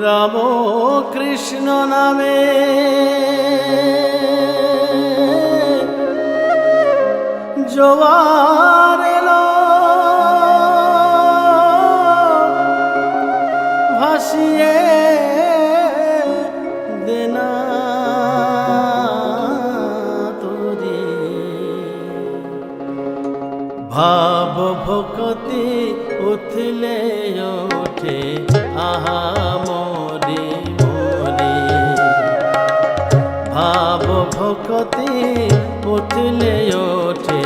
রাম কৃষ্ণ নামে জোয়ার এলো ভাসিয়ে দেনা তোরে ভাব ভক্তি উথলে ওঠে আহা মোরে মোরে ভাব ভক্তি উথলে ওঠে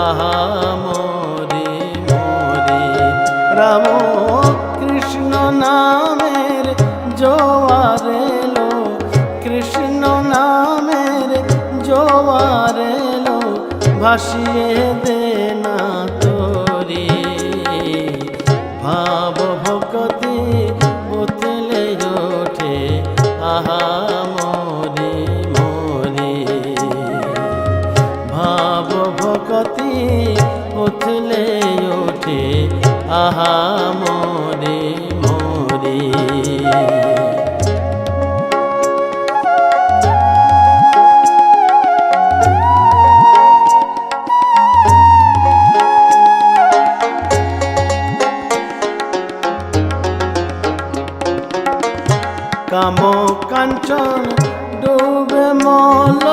আহা মোরে মোরে রাম কৃষ্ণ নামের জোয়ার এলো কৃষ্ণ নামের জোয়ার এলো ভাসিয়ে দেনা তোরে ভাব ভক্তি উথলে ওঠে আহা মোরে মোরে ভাব ভক্তি উথলে ওঠে আহা মোরে মোরে কাম কাঞ্চন ডুবে মল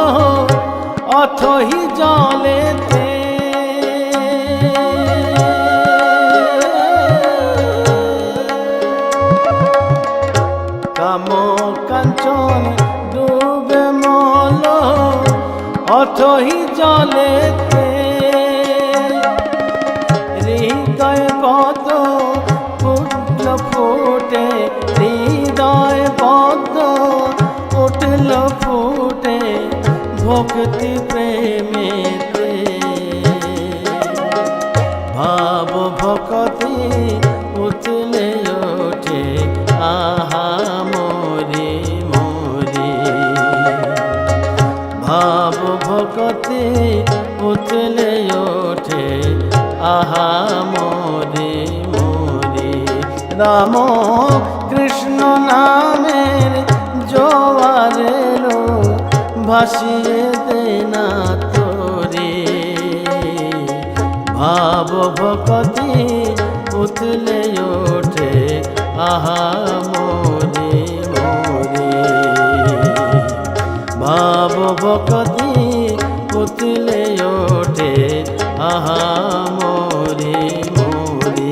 অথহি জলেতে কাম কাঞ্চন ডুবে মল অথহি জলেতে হৃদয় বদ ফুটল ফুটে হৃদয় বদ উঠল ফুটে ভক্তি প্রেমেতে ভাব ভক্তি উঠলে ওঠে আহা মোরে মোরে ভাব ভক্তি উঠলে ওঠে আহা মোরে মোরে রাম কৃষ্ণ নামের জোয়ার এলো ভাসিয়ে দেনা তোরে ভাব ভক্তি উথলে ওঠে আহা মোরে মোরে ভাব ভক্তি উথলে ওঠে আহা মোরে মোরে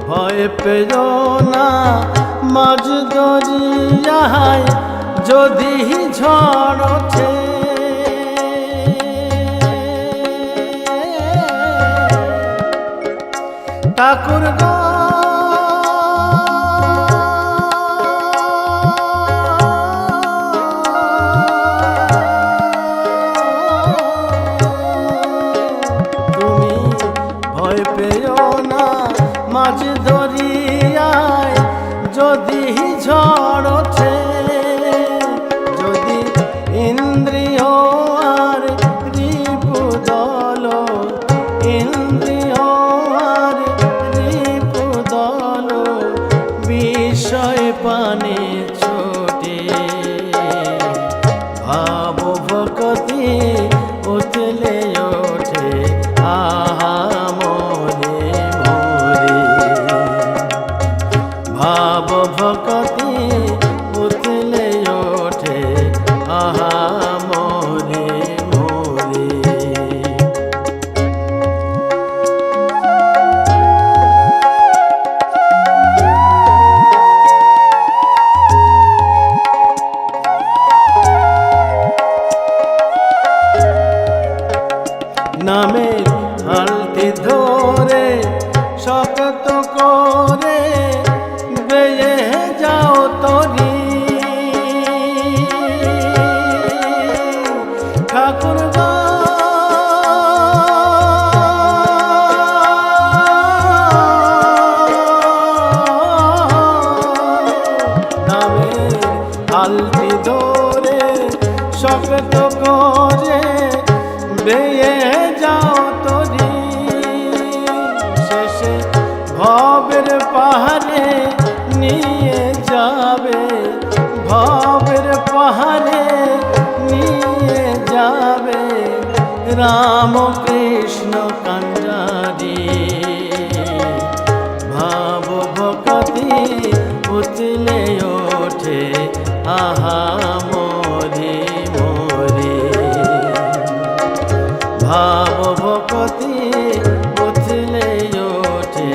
ভয় পেও না মাঝ দরিয়ায় যদি ঝড় ওঠে ঠাকুর তুমি ভয় পেও না মাঝ দরিয়ায় যদি ঝড় ওঠে যদি ইন্দ্রিয় আর রিপুদল ইন্দ্রিয় আর রিপুদল বিষয় পানে ছোটে ভাব ভক্তি উথলে ওঠে আহা মোরে মোরে ভাব ভক্তি উথলে ওঠে আহা মোরে মোরে নামের হালটি ধরে শক্ত করে বেয়ে যাও তোর হালটি ধরে শক্ত করে বেয়ে যাও তরি, শেষে ভবের পাহাড়ে নিয়ে যাবে, ভবের পাহাড়ে নিয়ে যাবে রাম কৃষ্ণ কাঞ্জারি। ভাব ভক্তি উতলে ওঠে আহা মোরে মোরে, ভাব ভক্তি উতলে ওঠে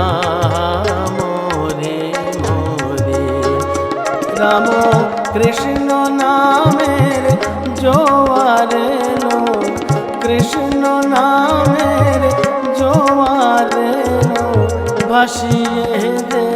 আহা মোরে মোরে। রাম কৃষ্ণ নামের জোয়ার এলো, কৃষ্ণ নামের জোয়ার এলো, ভাসিয়ে দে